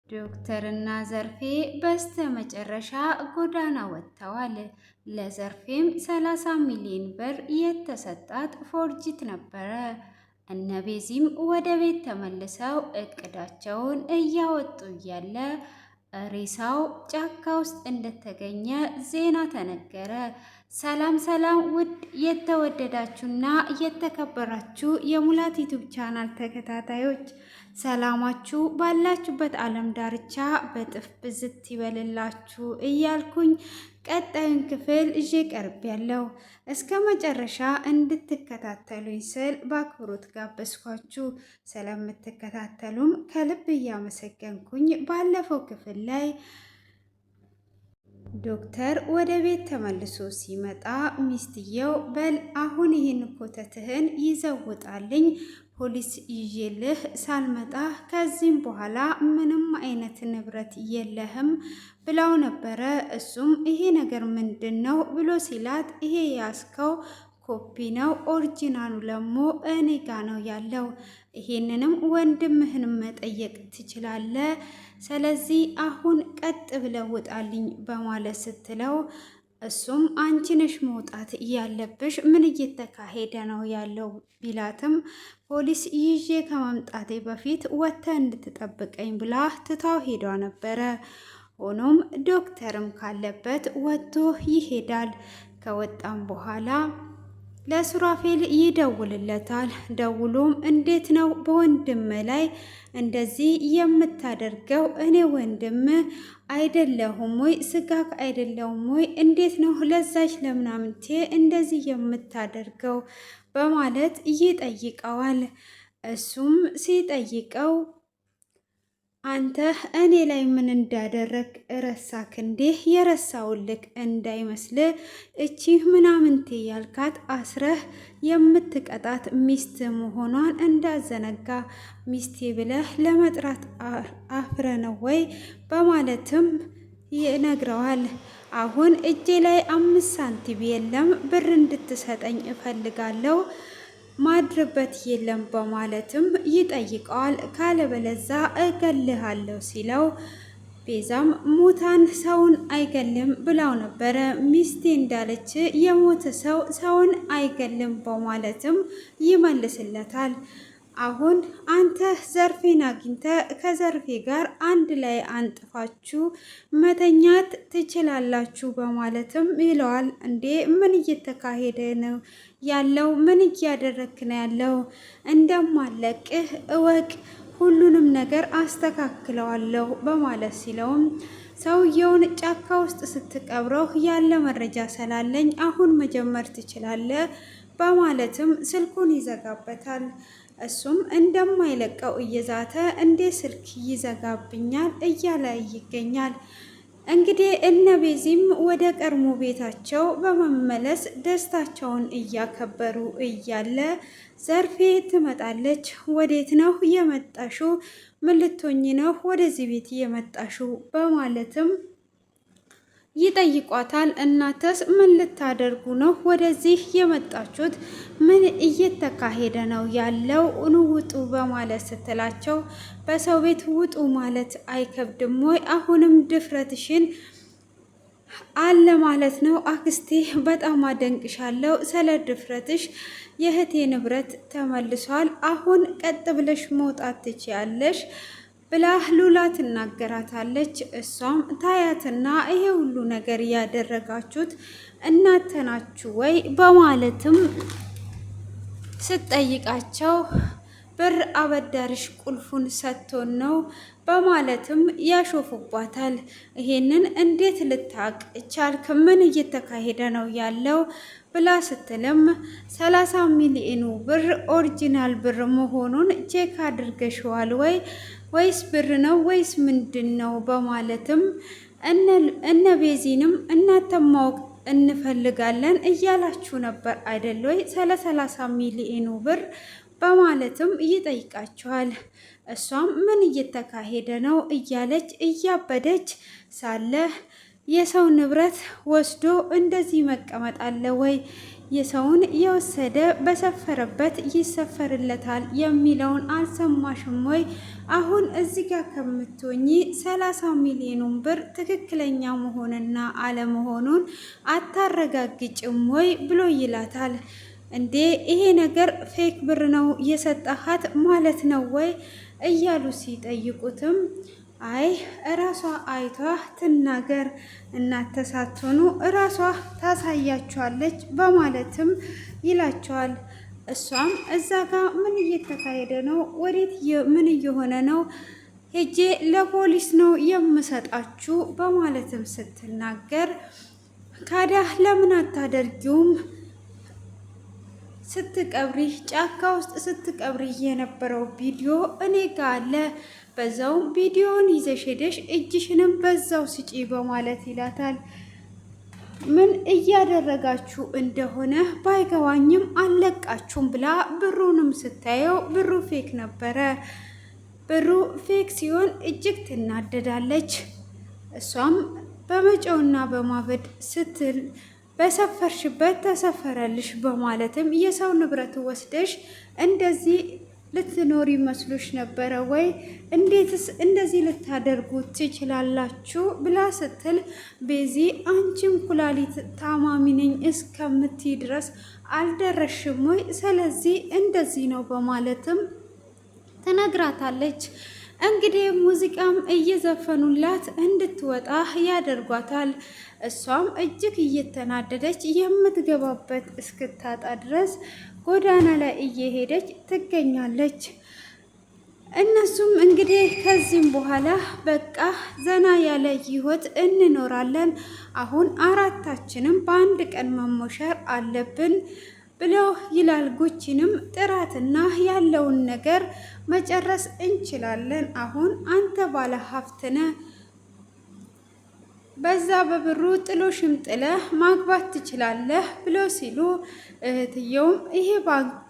ዶክተርና ዘርፌ በስተመጨረሻ ጎዳና ወጥተዋል። ለዘርፌም 30 ሚሊዮን ብር የተሰጣት ፎርጂት ነበረ። እነ ቤዚም ወደ ቤት ተመልሰው እቅዳቸውን እያወጡ እያለ ሬሳው ጫካ ውስጥ እንደተገኘ ዜና ተነገረ። ሰላም ሰላም! ውድ የተወደዳችሁና የተከበራችሁ የሙላት ዩቲዩብ ቻናል ተከታታዮች ሰላማችሁ ባላችሁበት ዓለም ዳርቻ በጥፍ ብዝት ይበልላችሁ እያልኩኝ ቀጣዩን ክፍል ይዤ ቀርቤያለሁ። እስከ መጨረሻ እንድትከታተሉኝ ስል በአክብሮት ጋበዝኳችሁ። ስለምትከታተሉም ከልብ እያመሰገንኩኝ ባለፈው ክፍል ላይ ዶክተር ወደ ቤት ተመልሶ ሲመጣ ሚስትየው በል አሁን ይህን ኮተትህን ይዘውጣልኝ ፖሊስ ይዤልህ ሳልመጣ ከዚህም በኋላ ምንም አይነት ንብረት የለህም ብላው ነበረ። እሱም ይሄ ነገር ምንድን ነው ብሎ ሲላት ይሄ ያስከው ኮፒ ነው፣ ኦሪጂናሉ ደግሞ እኔ ጋ ነው ያለው። ይሄንንም ወንድምህን መጠየቅ ትችላለህ። ስለዚህ አሁን ቀጥ ብለህ ውጣልኝ በማለት ስትለው እሱም አንቺ ነሽ መውጣት ያለብሽ፣ ምን እየተካሄደ ነው ያለው ቢላትም ፖሊስ ይዤ ከመምጣቴ በፊት ወጥተህ እንድትጠብቀኝ ብላ ትታው ሄዷ ነበረ። ሆኖም ዶክተርም ካለበት ወጥቶ ይሄዳል። ከወጣም በኋላ ለሱራፌል ይደውልለታል። ደውሎም እንዴት ነው በወንድም ላይ እንደዚህ የምታደርገው? እኔ ወንድም አይደለሁም ወይ? ስጋክ አይደለሁም ወይ? እንዴት ነው ለዛች ለምናምንቴ እንደዚህ የምታደርገው? በማለት ይጠይቀዋል። እሱም ሲጠይቀው አንተ እኔ ላይ ምን እንዳደረግ ረሳክ እንዴ? የረሳውልክ እንዳይመስል እቺ ምናምንቴ ያልካት አስረህ የምትቀጣት ሚስት መሆኗን እንዳዘነጋ፣ ሚስቴ ብለህ ለመጥራት አፍረ ነው ወይ? በማለትም ይነግረዋል። አሁን እጄ ላይ 5 ሳንቲም የለም፣ ብር እንድትሰጠኝ እፈልጋለሁ፣ ማድርበት የለም በማለትም ይጠይቀዋል። ካለበለዛ እገልሃለሁ ሲለው ቤዛም ሙታን ሰውን አይገልም ብላው ነበረ። ሚስቴ እንዳለች የሞተ ሰው ሰውን አይገልም በማለትም ይመልስለታል። አሁን አንተ ዘርፌን አግኝተ ከዘርፌ ጋር አንድ ላይ አንጥፋችሁ መተኛት ትችላላችሁ በማለትም ይለዋል። እንዴ ምን እየተካሄደ ነው ያለው? ምን እያደረክ ነው ያለው? እንደማለቅህ እወቅ፣ ሁሉንም ነገር አስተካክለዋለሁ በማለት ሲለውም ሰውየውን ጫካ ውስጥ ስትቀብረው ያለ መረጃ ስላለኝ አሁን መጀመር ትችላለህ በማለትም ስልኩን ይዘጋበታል። እሱም እንደማይለቀው እየዛተ እንዴ ስልክ ይዘጋብኛል እያለ ይገኛል። እንግዲህ እነ ቤዚም ወደ ቀድሞ ቤታቸው በመመለስ ደስታቸውን እያከበሩ እያለ ዘርፌ ትመጣለች። ወዴት ነው የመጣሽው? ምን ልትሆኚ ነው ወደዚህ ቤት የመጣሽው? በማለትም ይጠይቋታል። እናተስ ምን ልታደርጉ ነው ወደዚህ የመጣችሁት? ምን እየተካሄደ ነው ያለው? ውጡ በማለት ስትላቸው በሰው ቤት ውጡ ማለት አይከብድም ወይ? አሁንም ድፍረትሽን አለ ማለት ነው አክስቴ፣ በጣም አደንቅሻለሁ ስለ ድፍረትሽ። የእህቴ ንብረት ተመልሷል። አሁን ቀጥ ብለሽ መውጣት ትችያለሽ ብላ ሉላ ትናገራታለች። እሷም ታያትና ይሄ ሁሉ ነገር ያደረጋችሁት እናንተ ናችሁ ወይ? በማለትም ስትጠይቃቸው ብር አበዳሪሽ ቁልፉን ሰጥቶን ነው በማለትም ያሾፉባታል። ይሄንን እንዴት ልታቅ ቻልክ? ምን እየተካሄደ ነው ያለው ብላ ስትልም 30 ሚሊዮኑ ብር ኦሪጂናል ብር መሆኑን ቼክ አድርገሽዋል ወይ? ወይስ ብር ነው ወይስ ምንድን ነው? በማለትም እነ ቤዚንም እናንተ ማወቅ እንፈልጋለን እያላችሁ ነበር አይደል ወይ? 30 ሚሊዮኑ ብር በማለትም ይጠይቃቸዋል። እሷም ምን እየተካሄደ ነው እያለች እያበደች ሳለ የሰው ንብረት ወስዶ እንደዚህ መቀመጥ አለ ወይ? የሰውን የወሰደ በሰፈረበት ይሰፈርለታል የሚለውን አልሰማሽም ወይ? አሁን እዚህ ጋር ከምትሆኚ 30 ሚሊዮኑን ብር ትክክለኛ መሆንና አለመሆኑን አታረጋግጭም ወይ ብሎ ይላታል። እንዴ ይሄ ነገር ፌክ ብር ነው የሰጠሃት ማለት ነው ወይ እያሉ ሲጠይቁትም አይ እራሷ አይቷ ትናገር እናንተ ሳትሆኑ እራሷ ታሳያችኋለች በማለትም ይላቸዋል። እሷም እዛ ጋር ምን እየተካሄደ ነው? ወዴት ምን እየሆነ ነው? ሄጄ ለፖሊስ ነው የምሰጣችሁ በማለትም ስትናገር ካዲያ ለምን አታደርጊውም? ስትቀብሪ ጫካ ውስጥ ስትቀብሪ የነበረው ቪዲዮ እኔ ጋ አለ። በዛውም ቪዲዮውን ይዘሽ ሄደሽ እጅሽንም በዛው ስጪ በማለት ይላታል። ምን እያደረጋችሁ እንደሆነ ባይገባኝም አልለቃችሁም ብላ ብሩንም ስታየው ብሩ ፌክ ነበረ። ብሩ ፌክ ሲሆን እጅግ ትናደዳለች። እሷም በመጨውና በማበድ ስትል በሰፈርሽበት ተሰፈረልሽ በማለትም የሰው ንብረት ወስደሽ እንደዚህ ልትኖሪ መስሎሽ ነበረ ወይ? እንዴትስ እንደዚህ ልታደርጉ ትችላላችሁ? ብላ ስትል ቤዚ አንቺም ኩላሊት ታማሚ ነኝ እስከምትይ ድረስ አልደረሽም ወይ? ስለዚህ እንደዚህ ነው በማለትም ትነግራታለች። እንግዲህ ሙዚቃም እየዘፈኑላት እንድትወጣ ያደርጓታል። እሷም እጅግ እየተናደደች የምትገባበት እስክታጣ ድረስ ጎዳና ላይ እየሄደች ትገኛለች። እነሱም እንግዲህ ከዚህም በኋላ በቃ ዘና ያለ ህይወት እንኖራለን፣ አሁን አራታችንም በአንድ ቀን መሞሸር አለብን ብለው ይላል። ጉቺንም ጥራትና ያለውን ነገር መጨረስ እንችላለን፣ አሁን አንተ ባለ ሀብት ነህ፣ በዛ በብሩ ጥሎሽም ጥለህ ማግባት ትችላለህ ብሎ ሲሉ እህትየውም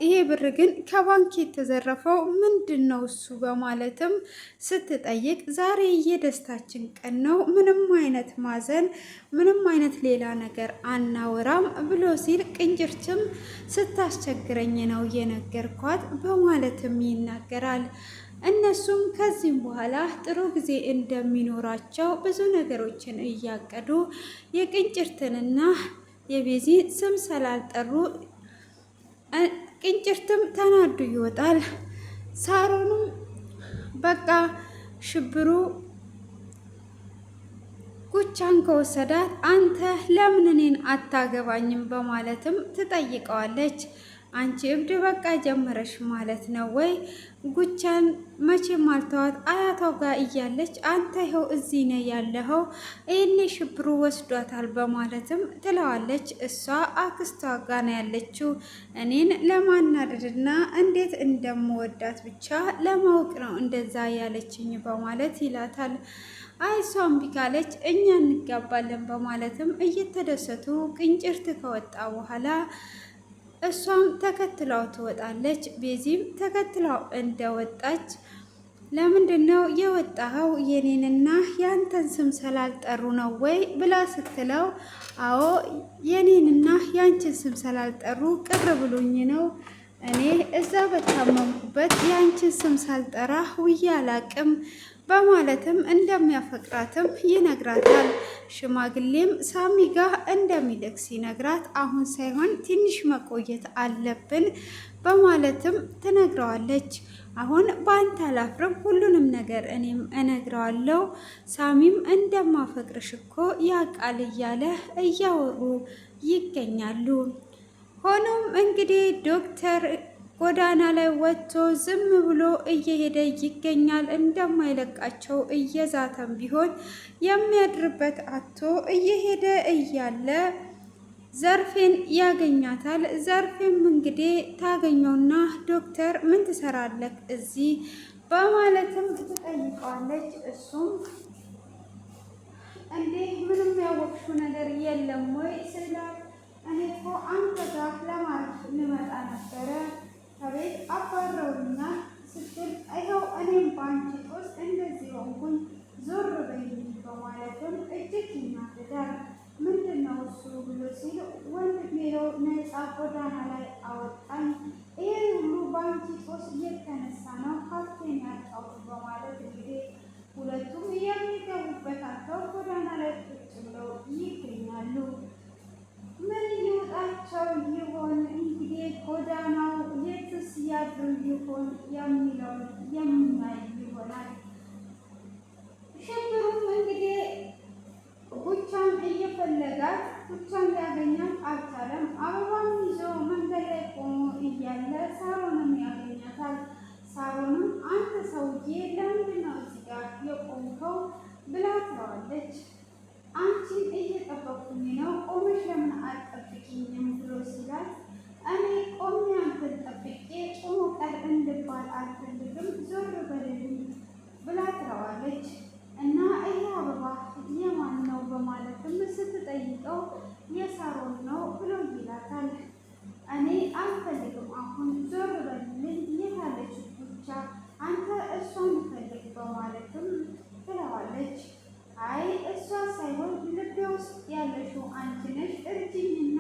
ይሄ ብር ግን ከባንክ የተዘረፈው ምንድን ነው እሱ በማለትም ስትጠይቅ ዛሬ የደስታችን ቀን ነው፣ ምንም አይነት ማዘን ምንም አይነት ሌላ ነገር አናወራም ብሎ ሲል ቅንጭርችም ስታስቸግረኝ ነው የነገርኳት በማለትም ይናገራል። እነሱም ከዚህም በኋላ ጥሩ ጊዜ እንደሚኖራቸው ብዙ ነገሮችን እያቀዱ የቅንጭርትንና የቤዚ ስም ስላልጠሩ ቅንጭርትም ተናዱ ይወጣል። ሳሮንም በቃ ሽብሩ ጉቻን ከወሰዳት አንተ ለምን እኔን አታገባኝም በማለትም ትጠይቀዋለች። አንቺ እብድ በቃ ጀመረሽ ማለት ነው ወይ? ጉቻን መቼም አልተዋት አያቷ ጋር እያለች አንተ ይኸው እዚህ ነው ያለኸው፣ ይህኔ ሽብሩ ወስዷታል በማለትም ትለዋለች። እሷ አክስቷ ጋር ነው ያለችው፣ እኔን ለማናደድና እንዴት እንደምወዳት ብቻ ለማወቅ ነው እንደዛ ያለችኝ በማለት ይላታል። አይ እሷ እምቢ ካለች እኛ እንጋባለን በማለትም እየተደሰቱ ቅንጭርት ከወጣ በኋላ እሷም ተከትላው ትወጣለች። ቤዚም ተከትላው እንደወጣች ለምንድን ነው የወጣኸው? የኔንና ያንተን ስም ስላልጠሩ ነው ወይ ብላ ስትለው አዎ የኔንና ያንቺን ስም ስላልጠሩ ቅር ብሎኝ ነው፣ እኔ እዛ በታመምኩበት ያንቺን ስም ሳልጠራ ውዬ አላቅም በማለትም እንደሚያፈቅራትም ይነግራታል። ሽማግሌም ሳሚ ጋር እንደሚልክ ሲነግራት አሁን ሳይሆን ትንሽ መቆየት አለብን በማለትም ትነግረዋለች። አሁን በአንተ አላፍርም፣ ሁሉንም ነገር እኔም እነግረዋለሁ፣ ሳሚም እንደማፈቅርሽ እኮ ያውቃል እያለ እያወሩ ይገኛሉ። ሆኖም እንግዲህ ዶክተር ጎዳና ላይ ወጥቶ ዝም ብሎ እየሄደ ይገኛል። እንደማይለቃቸው እየዛተም ቢሆን የሚያድርበት አቶ እየሄደ እያለ ዘርፌን ያገኛታል። ዘርፌም እንግዲህ ታገኘውና ዶክተር ምን ትሰራለህ እዚህ በማለትም ትጠይቀዋለች። እሱም እንዴ ምንም ያወቅሽው ነገር የለም ወይ ስላት እኔ እኮ አንተ ጋር ለማረፍ ልመጣ ነበረ ከቤት አባረውኛል ስትል ይኸው እኔም በአንቺ ጦስ እንደዚህ ሆንኩኝ ዞር በይልኝ በማለትም እጅግ ይናደዳል። ምንድን ነው እሱ ብሎ ሲል ወንድሜ ነው ነፃ ጎዳና ላይ አወጣኝ። ይህ ሁሉ በአንቺ ጦስ እየተነሳ ነው ሀብቴን ያጣሁት በማለት እንግዲህ ሁለቱም የሚገቡበት አጥተው ጎዳና ላይ ቁጭ ብለው ይገኛሉ። ምን ይወጣቸው ይሆን እንግዲህ ጎዳናው የትስ ያድሩ ይሆን የሚለውን የምናይ ይሆናል። ሽብሩም እንግዲህ ቡቻን እየፈለጋት ቡቻን ሊያገኛት አልቻለም። አበባም ይዞ መንገድ ላይ ቆሞ እያለ ሳሮንም ያገኛታል። ሳሮንም አንተ ሰውዬ ለምንድን ነው እዚህ ጋር የቆምከው ብላ ትለዋለች። አንቺን እየጠበኩኝ ነው፣ ቆመሽ ለምን አልጠብቂኝም ብሎ ሲላት እኔ ቆሜ አንተን ጠብቄ ቆሞ ቀር እንድባል አልፈልግም፣ ዞር በልልኝ ብላ ትለዋለች። እና ይሄ አበባ የማን ነው በማለትም ስትጠይቀው የሳሮን ነው ብሎ ይላታል። እኔ አልፈልግም፣ አሁን ዞር በልልኝ፣ የታለች ብቻ አንተ እሷን ፈልግ በማለትም ትለዋለች። አይ እሷ ሳይሆን ልቤ ውስጥ ያለሽው አንቺ ነሽ፣ እርጅኝና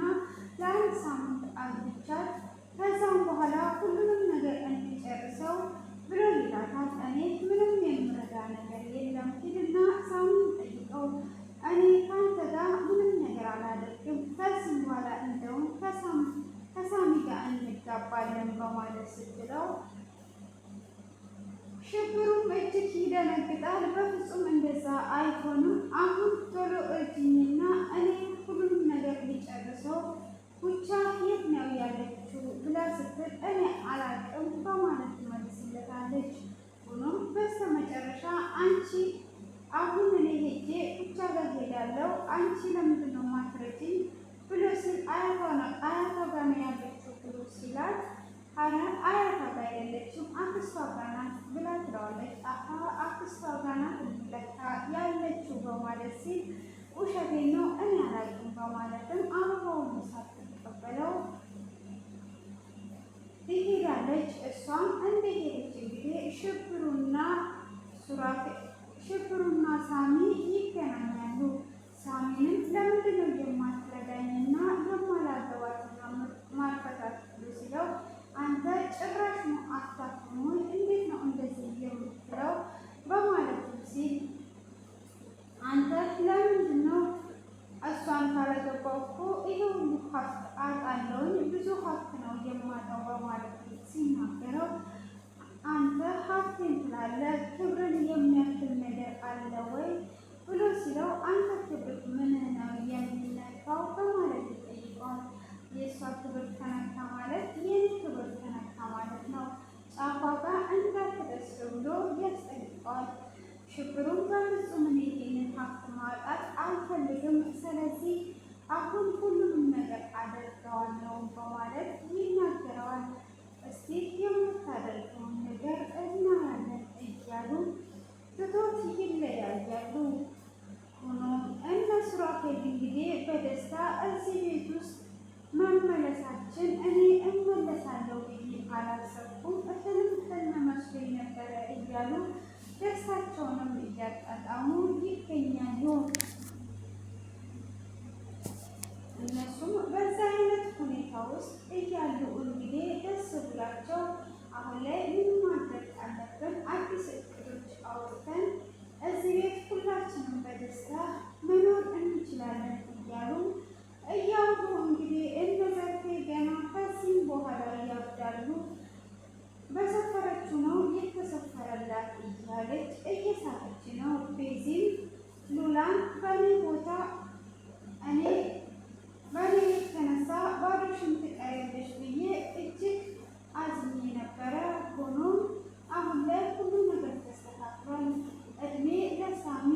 ለአንድ ሳምንት አግብቻት ከዛም በኋላ ሁሉንም ነገር እንዲጨርሰው ብሎ ይላታል። እኔ ምንም የምረዳ ነገር የለም፣ ሂድና ሳሚን ጠይቀው፣ እኔ ከአንተ ጋር ምንም ነገር አላደርግም፣ ከዚህ በኋላ እንደውም ከሳሚ ጋር እንጋባለን በማለት ስትለው ሽብሩም እጅግ ይደነግጣል። በፍጹም እንደዛ አይሆንም፣ አሁን ቶሎ እርጅኝና እኔ ሁሉንም ነገር ሊጨርሰው ብቻ የት ነው ያለችው ብላ ስትል እኔ አላውቅም በማለት ትመልስለታለች። ሆኖም በስተመጨረሻ አንቺ አሁን እኔ ሄጄ ብቻ ጋር ሄዳለሁ፣ አንቺ ለምንድን ነው ማትረጂኝ ብሎ ሲል አያቷ ጋር ነው ያለችው ብሎ ሲላት አያቷ ጋር አይደለችም አክስቷ ጋር ናት ብላ ትለዋለች። አክስቷ ጋር ናት ለካ ያለችው በማለት ሲል ውሸቴን ነው እኔ አላውቅም በማለትም አበባውን ሳትቀበለው ትሄዳለች። እሷም እንደሄደች እንግዲህ ሽብሩና ሳሚ ይገናኛሉ። ሳሚንም ለምንድን ነው የማትረዳኝና የማላገባትና ማርፈታት ብሎ ሲለው አንተ ጭራሽ ነው አታፍሞኝ፣ እንዴት ነው እንደዚህ የምትለው በማለትም ሲል አንተ ለምንድን ነው እሷን ካላገባሁ እኮ ይሄ ሁሉ ሀብት አጣለሁኝ፣ ብዙ ሀብት ነው የማጣው በማለት ሲናገረው አንተ ሀብቴን ትላለህ፣ ክብርን የሚያክል ነገር አለ ወይ ብሎ ሲለው አንተ ክብር ምን ነው የሚነካው በማለት ይጠይቀዋል። የእሷ ክብር ተነካ ማለት የኔ ክብር ተነካ ማለት ነው፣ ጫፏ ጋር እንዳትደርስ ብሎ ያስጠይቀዋል። ሽብሩም በፍጹም እኔ ይሄንን ሀብት ማጣት አልፈልግም፣ ስለዚህ አሁን ሁሉንም ነገር አደርገዋለሁ በማለት ይናገረዋል። እስቲ የምታደርገውን ነገር እናያለን እያሉ ትቶት ይለያያሉ። ሆኖም እነ ሱራፌል እንግዲህ በደስታ እዚህ ቤት ውስጥ መመለሳችን እኔ እመለሳለሁ ብዬ አላሰብኩም፣ ህልም መስሎኝ ነበረ እያሉ ደስታቸውንም እያጣጣሙ ይገኛሉ። እነሱም በዛ አይነት ሁኔታ ውስጥ እያሉ እንግዲህ ደስ ብላቸው አሁን ላይ ምን ማድረግ አለብን፣ አዲስ እቅዶች አውጥተን እዚህ ቤት ሁላችንም በደስታ መኖር እንችላለን እያሉ እያወሩ እንግዲህ እነ ዘርፌ ገና ከዚህም በኋላ ያብዳሉ። በሰፈረችው ነው የተሰፈረላት እያለች እየሳቀች ነው። ቤዚም ሉላን በእኔ ቦታ በእኔ የተነሳ ባዶሽን ትቀሪያለሽ ብዬ እጅግ አዝኜ ነበረ። ሆኖም አሁን ላይ ሁሉ ነገር ተስተካክሏል። እድሜ ለሳሚ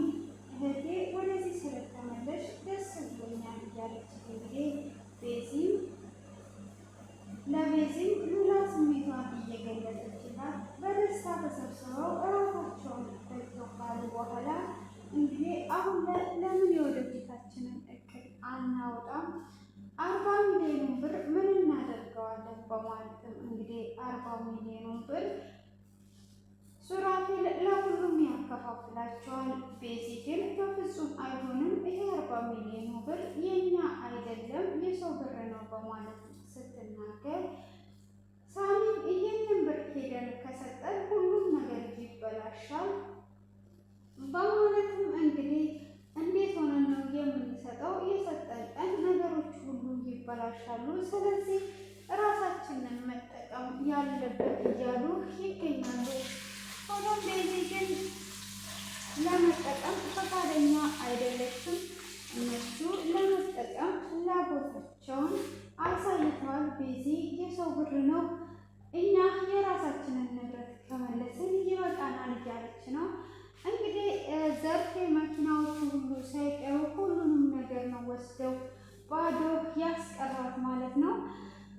እህቴ ወደዚህ ስለተመለሽ ደስ ብሎኛል እያለች እንግዲህ ለቤዚም ሉላ ስሜቷን እየገለጸችላት በደስታ ተሰብስበው እራሳቸውን በልተው ካሉ በኋላ እንግዲህ አሁን ላይ ለምን የወደፊታችንን እቅድ አናወጣም፣ 40 ሚሊዮን ብር ምን እናደርገዋለን በማለትም እንግዲህ 40 ሚሊዮን ብር ሱራፌል ለሁሉም ያከፋፍላቸዋል። ቤዚ ግን በፍጹም አይሆንም፣ ይሄ 40 ሚሊዮን ብር የኛ አይደለም የሰው ብር ነው በማለት ስትናገር ሳሚም ይሄንን ብር ሄደን ከሰጠን ሁሉም ነገር ይበላሻል በማለትም እንግዲህ እንዴት ሆነን ነው የምንሰጠው? የሰጠን ቀን ነገሮች ሁሉ ይበላሻሉ። ስለዚህ ራሳችንን መጠቀም ያለብን እያሉ ይገኛሉ። ሆኖም ቤዚ ግን ለመጠቀም ፈቃደኛ አይደለችም። እነሱ ለመጠቀም ፍላጎታቸውን አሳይተዋል። ቤዚ የሰው ብር ነው፣ እኛ የራሳችንን ንብረት ከመለስን ይበቃናል እያለች ነው። እንግዲህ ዘርፌ መኪናዎቹ ሁሉ ሳይቀሩ ሁሉንም ነገር ነው ወስደው ባዶ ያስቀራት ማለት ነው።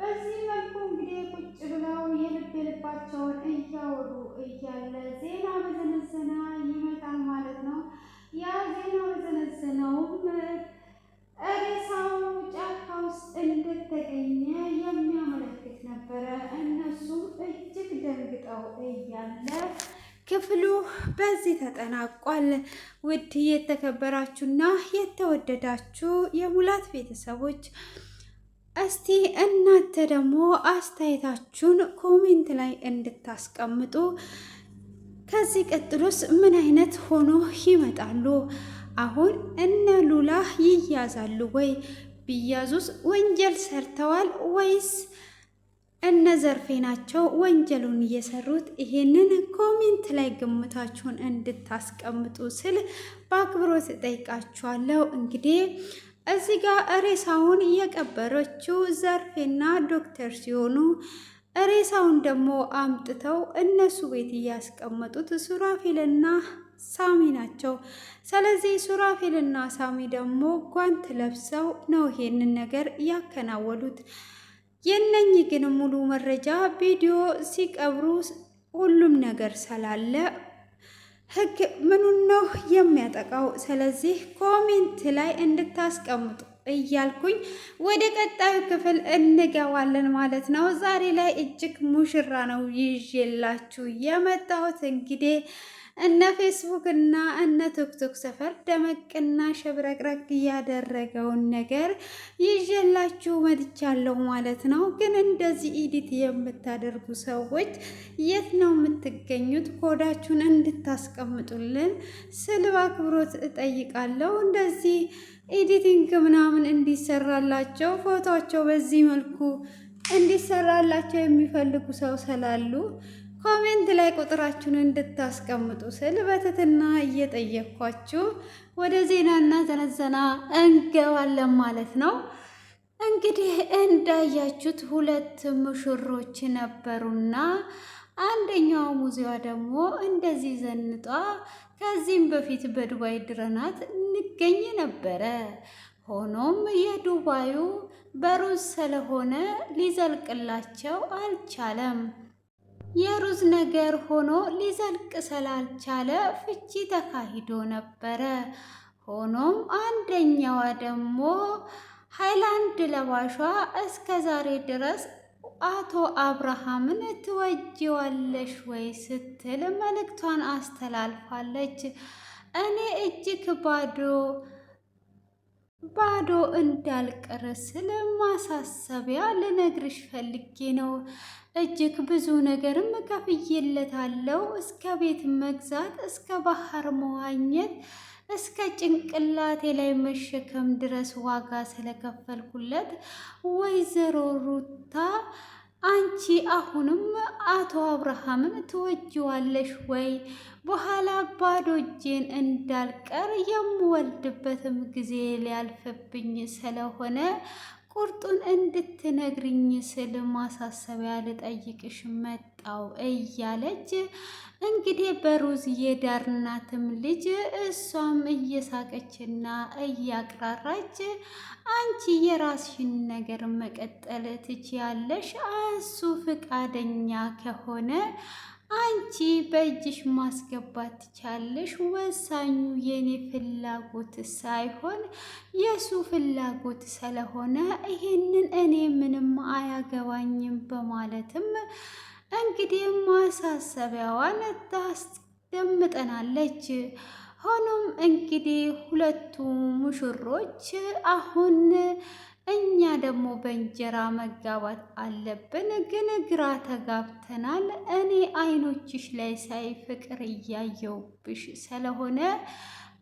በዚህ መልኩ እንግዲህ ቁጭ ብለው የልብ ልባቸውን እያወሩ እያለ ዜና በዘነዘና ይመጣል ማለት ነው። ያ ዜና በዘነዘናውም ሬሳው ጫካ ውስጥ እንደተገኘ የሚያመለክት ነበረ። እነሱም እጅግ ደንግጠው እያለ ክፍሉ በዚህ ተጠናቋል። ውድ የተከበራችሁና የተወደዳችሁ የሙላት ቤተሰቦች እስቲ እናንተ ደግሞ አስተያየታችሁን ኮሜንት ላይ እንድታስቀምጡ። ከዚህ ቀጥሎስ ምን አይነት ሆኖ ይመጣሉ? አሁን እነ ሉላ ይያዛሉ ወይ? ቢያዙስ ወንጀል ሰርተዋል ወይስ እነ ዘርፌ ናቸው ወንጀሉን እየሰሩት? ይሄንን ኮሜንት ላይ ግምታችሁን እንድታስቀምጡ ስል በአክብሮት እጠይቃችኋለሁ። እንግዲህ እዚህ ጋር ሬሳውን የቀበረችው ዘርፌና ዶክተር ሲሆኑ ሬሳውን ደግሞ አምጥተው እነሱ ቤት እያስቀመጡት ሱራፌልና ሳሚ ናቸው። ስለዚህ ሱራፌልና ሳሚ ደግሞ ጓንት ለብሰው ነው ይሄንን ነገር ያከናወሉት። የነኚህ ግን ሙሉ መረጃ ቪዲዮ ሲቀብሩ ሁሉም ነገር ስላለ ህግ ምኑን ነው የሚያጠቃው? ስለዚህ ኮሜንት ላይ እንድታስቀምጡ እያልኩኝ ወደ ቀጣዩ ክፍል እንገባለን ማለት ነው። ዛሬ ላይ እጅግ ሙሽራ ነው ይዤላችሁ የመጣሁት። እንግዲህ እነ ፌስቡክ እና እነ ቲክቶክ ሰፈር ደመቅና ሸብረቅረቅ ያደረገውን ነገር ይዤላችሁ መጥቻለሁ ማለት ነው። ግን እንደዚህ ኢዲት የምታደርጉ ሰዎች የት ነው የምትገኙት? ኮዳችሁን እንድታስቀምጡልን ስል በአክብሮት እጠይቃለሁ። እንደዚህ ኤዲቲንግ ምናምን እንዲሰራላቸው ፎቶቸው በዚህ መልኩ እንዲሰራላቸው የሚፈልጉ ሰው ስላሉ ኮሜንት ላይ ቁጥራችሁን እንድታስቀምጡ ስል በትህትና እየጠየኳችሁ ወደ ዜናና ዘነዘና እንገባለን ማለት ነው። እንግዲህ እንዳያችሁት ሁለት ሙሽሮች ነበሩና አንደኛዋ ሙዚዋ ደግሞ እንደዚህ ዘንጧ ከዚህም በፊት በዱባይ ድረናት እንገኝ ነበረ። ሆኖም የዱባዩ በሩዝ ስለሆነ ሊዘልቅላቸው አልቻለም። የሩዝ ነገር ሆኖ ሊዘልቅ ስላልቻለ ፍቺ ተካሂዶ ነበረ። ሆኖም አንደኛዋ ደግሞ ሃይላንድ ለባሿ እስከ ዛሬ ድረስ አቶ አብርሃምን ትወጂዋለሽ ወይ ስትል መልእክቷን አስተላልፋለች። እኔ እጅግ ባዶ እንዳልቀር ስለ ማሳሰቢያ ልነግርሽ ፈልጌ ነው። እጅግ ብዙ ነገርም ከፍዬለታለሁ። እስከ ቤት መግዛት፣ እስከ ባህር መዋኘት፣ እስከ ጭንቅላቴ ላይ መሸከም ድረስ ዋጋ ስለከፈልኩለት ወይዘሮ ሩታ አንቺ አሁንም አቶ አብርሃምን ትወጂዋለሽ ወይ? በኋላ ባዶ እጄን እንዳልቀር የምወልድበትም ጊዜ ሊያልፍብኝ ስለሆነ ቁርጡን እንድትነግሪኝ ስል ማሳሰቢያ ልጠይቅሽ መጣው እያለች እንግዲህ በሩዝ የዳርናትም ልጅ እሷም እየሳቀችና እያቅራራች አንቺ የራስሽን ነገር መቀጠል ትችያለሽ፣ እሱ ፍቃደኛ ከሆነ አንቺ በእጅሽ ማስገባት ትቻለሽ። ወሳኙ የኔ ፍላጎት ሳይሆን የሱ ፍላጎት ስለሆነ ይሄንን እኔ ምንም አያገባኝም በማለትም እንግዲህ ማሳሰቢያዋን ታስደምጠናለች። ሆኖም እንግዲህ ሁለቱ ሙሽሮች አሁን እኛ ደግሞ በእንጀራ መጋባት አለብን፣ ግን ግራ ተጋብተናል። እኔ አይኖችሽ ላይ ሳይ ፍቅር እያየውብሽ ስለሆነ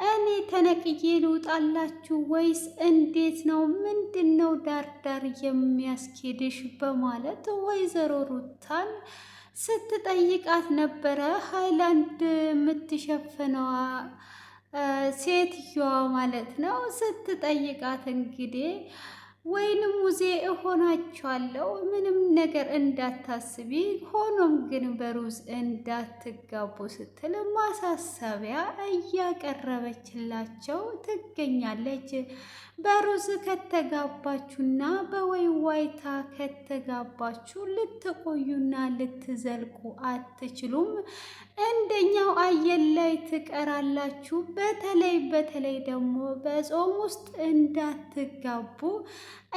እኔ ተነቅዬ ልውጣላችሁ ወይስ እንዴት ነው? ምንድን ነው ዳርዳር የሚያስኬድሽ? በማለት ወይዘሮ ሩታን ስትጠይቃት ነበረ። ሃይላንድ የምትሸፍነዋ ሴትዮዋ ማለት ነው ስትጠይቃት እንግዲህ ወይንም ሙዜ እሆናችኋለሁ ምንም ነገር እንዳታስቢ፣ ሆኖም ግን በሩዝ እንዳትጋቡ ስትል ማሳሰቢያ እያቀረበችላቸው ትገኛለች። በሩዝ ከተጋባችሁና በወይዋይታ ከተጋባችሁ ልትቆዩና ልትዘልቁ አትችሉም። እንደኛው አየር ላይ ትቀራላችሁ። በተለይ ደግሞ በጾም ውስጥ እንዳትጋቡ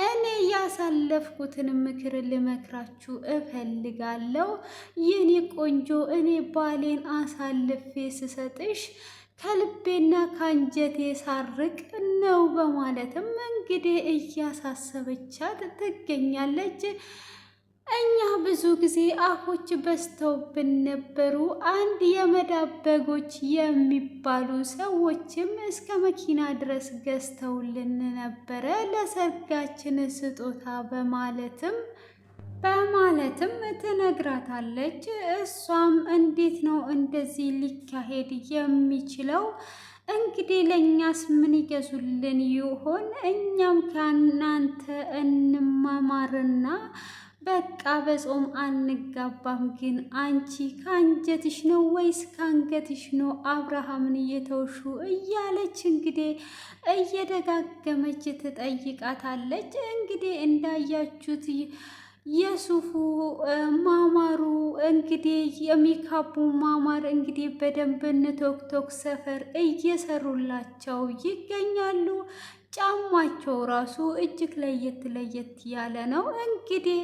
እኔ ያሳለፍኩትን ምክር ልመክራችሁ እፈልጋለሁ። የኔ ቆንጆ፣ እኔ ባሌን አሳልፌ ስሰጥሽ ከልቤና ከአንጀቴ ሳርቅ ነው በማለትም እንግዲህ እያሳሰበቻት ትገኛለች። እኛ ብዙ ጊዜ አፎች በዝተውብን ነበሩ። አንድ የመዳብ በጎች የሚባሉ ሰዎችም እስከ መኪና ድረስ ገዝተውልን ነበረ ለሰርጋችን ስጦታ በማለትም ትነግራታለች። እሷም እንዴት ነው እንደዚህ ሊካሄድ የሚችለው? እንግዲህ ለእኛስ ምን ይገዙልን ይሆን? እኛም ከእናንተ እንማማርና በቃ በጾም አንጋባም። ግን አንቺ ከአንጀትሽ ነው ወይስ ከአንገትሽ ነው አብርሃምን እየተውሹ? እያለች እንግዲህ እየደጋገመች ትጠይቃታለች። እንግዲህ እንዳያችሁት የሱፉ ማማሩ እንግዲህ የሚካቡ ማማር እንግዲህ በደንብ ቶክቶክ ሰፈር እየሰሩላቸው ይገኛሉ። ጫማቸው ራሱ እጅግ ለየት ያለ ነው። እንግዲህ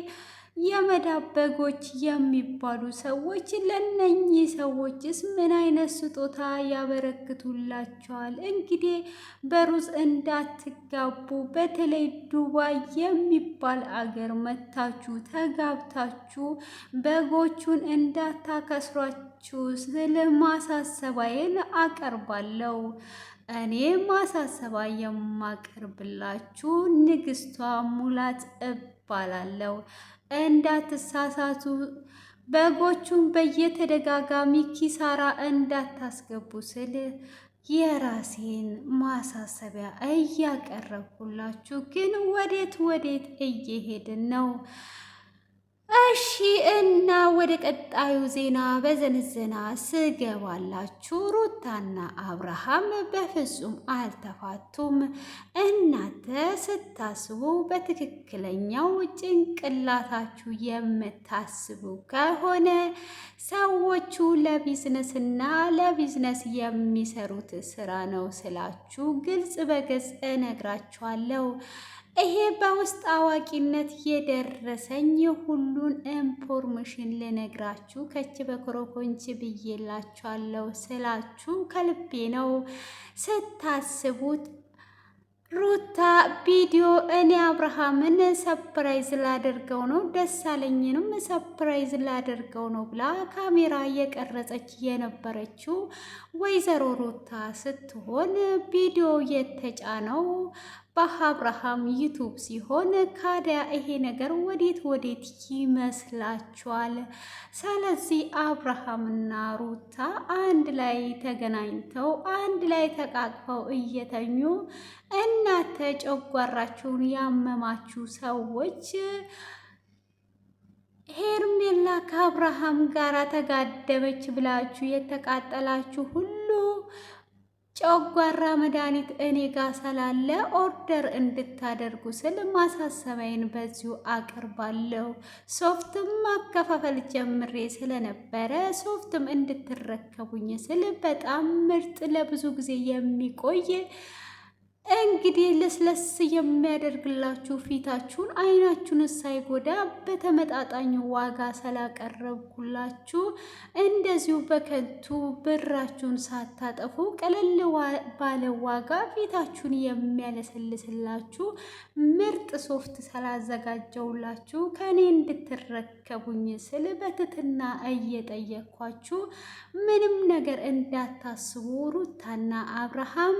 የመዳብ በጎች የሚባሉ ሰዎች ለነኚህ ሰዎችስ ምን አይነት ስጦታ ያበረክቱላቸዋል? እንግዲህ በሩዝ እንዳትጋቡ፣ በተለይ ዱባይ የሚባል አገር መታችሁ ተጋብታችሁ በጎቹን እንዳታከስሯችሁ ስለ ማሳሰባዬን አቀርባለሁ። እኔ ማሳሰባ የማቀርብላችሁ ንግስቷ ሙላት እባላለሁ። እንዳትሳሳቱ፣ በጎቹን በየተደጋጋሚ ኪሳራ እንዳታስገቡ ስል የራሴን ማሳሰቢያ እያቀረብኩላችሁ፣ ግን ወዴት እየሄድን ነው? እሺ፣ እና ወደ ቀጣዩ ዜና በዘንዘና ስገባላችሁ ሩታና አብርሃም በፍጹም አልተፋቱም። እናንተ ስታስቡ በትክክለኛው ጭንቅላታችሁ የምታስቡ ከሆነ ሰዎቹ ለቢዝነስና ለቢዝነስ የሚሰሩት ስራ ነው ስላችሁ ግልጽ በግልጽ እነግራችኋለሁ። ይሄ በውስጥ አዋቂነት የደረሰኝ ሁሉን ኢንፎርሜሽን ልነግራችሁ ከች በኮረኮንች ብዬላችኋለሁ ስላችሁ ከልቤ ነው። ስታስቡት ሩታ ቪዲዮ እኔ አብርሃምን ሰፕራይዝ ላደርገው ነው፣ ደሳለኝንም ሰፕራይዝ ላደርገው ነው ብላ ካሜራ እየቀረጸች የነበረችው ወይዘሮ ሩታ ስትሆን ቪዲዮ የተጫነው በአብርሃም ዩቱብ ሲሆን ካዲያ ይሄ ነገር ወዴት ይመስላችኋል? ስለዚህ አብርሃምና ሩታ አንድ ላይ ተገናኝተው አንድ ላይ ተቃቅፈው እየተኙ እናንተ ጨጓራችሁን ያመማችሁ ሰዎች ሄርሜላ ከአብርሃም ጋር ተጋደመች ብላችሁ የተቃጠላችሁ ሁሉ ጨጓራ መድኃኒት እኔ ጋር ስላለ ኦርደር እንድታደርጉ ስል ማሳሰቢያዬን በዚሁ አቅርባለሁ። ሶፍትም ማከፋፈል ጀምሬ ስለነበረ ሶፍትም እንድትረከቡኝ ስል በጣም ምርጥ ለብዙ ጊዜ የሚቆይ እንግዲህ ለስለስ የሚያደርግላችሁ ፊታችሁን አይናችሁን ሳይጎዳ በተመጣጣኝ ዋጋ ስላቀረብኩላችሁ እንደዚሁ በከንቱ ብራችሁን ሳታጠፉ ቀለል ባለ ዋጋ ፊታችሁን የሚያለሰልስላችሁ ምርጥ ሶፍት ስላዘጋጀውላችሁ ከኔ እንድትረከቡኝ ስል በትህትና እየጠየኳችሁ ምንም ነገር እንዳታስቡ። ሩታና አብርሃም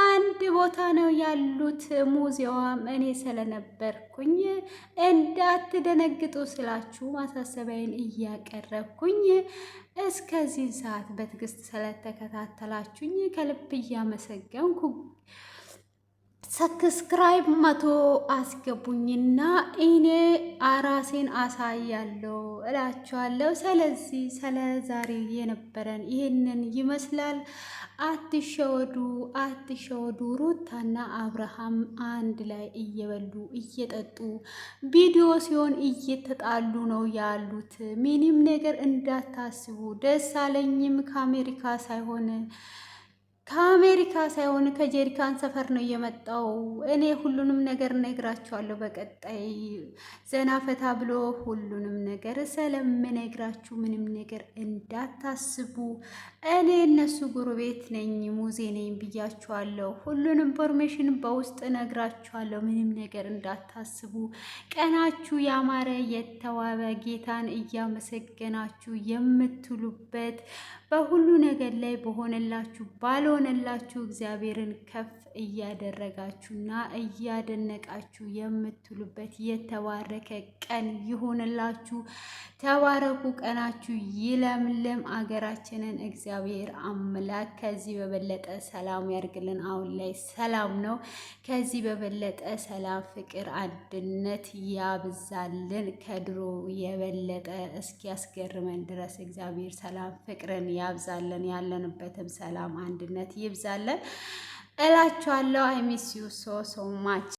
አንድ ቦታ ነው ያሉት። ሙዚየም እኔ ስለነበርኩኝ እንዳትደነግጡ ስላችሁ ማሳሰቢያን እያቀረብኩኝ እስከዚህ ሰዓት በትዕግስት ስለተከታተላችሁኝ ከልብ እያመሰገንኩ ሰብስክራይብ 100 አስገቡኝና እኔ ራሴን አሳያለሁ እላችኋለሁ። ስለዚህ ስለ ዛሬ የነበረን ይህንን ይመስላል። አትሸወዱ። ሩታና አብርሃም አንድ ላይ እየበሉ እየጠጡ ቪዲዮ ሲሆን እየተጣሉ ነው ያሉት። ምንም ነገር እንዳታስቡ። ደስ አለኝም ከአሜሪካ ሳይሆን ከጀሪካን ሰፈር ነው የመጣው። እኔ ሁሉንም ነገር ነግራችኋለሁ። በቀጣይ ዘና ፈታ ብሎ ሁሉንም ነገር ስለምነግራችሁ ምንም ነገር እንዳታስቡ። እኔ እነሱ ጎረቤት ነኝ፣ ሙዜ ነኝ ብያችኋለሁ። ሁሉንም ኢንፎርሜሽን በውስጥ ነግራችኋለሁ። ምንም ነገር እንዳታስቡ። ቀናችሁ ያማረ የተዋበ ጌታን እያመሰገናችሁ የምትሉበት በሁሉ ነገር ላይ በሆነላችሁ ባልሆነላችሁ እግዚአብሔርን ከፍ እያደረጋችሁና እያደነቃችሁ የምትሉበት የተባረከ ቀን ይሆንላችሁ። ተባረኩ። ቀናችሁ ይለምልም። አገራችንን እግዚአብሔር አምላክ ከዚህ በበለጠ ሰላም ያርግልን። አሁን ላይ ሰላም ነው። ከዚህ በበለጠ ሰላም፣ ፍቅር፣ አንድነት ያብዛልን። ከድሮ የበለጠ እስኪያስገርመን ድረስ እግዚአብሔር ሰላም ፍቅርን ያብዛልን። ያለንበትም ሰላም አንድነት ይብዛለን እላችኋለሁ። አይ ሚስ ዩ ሶ ማች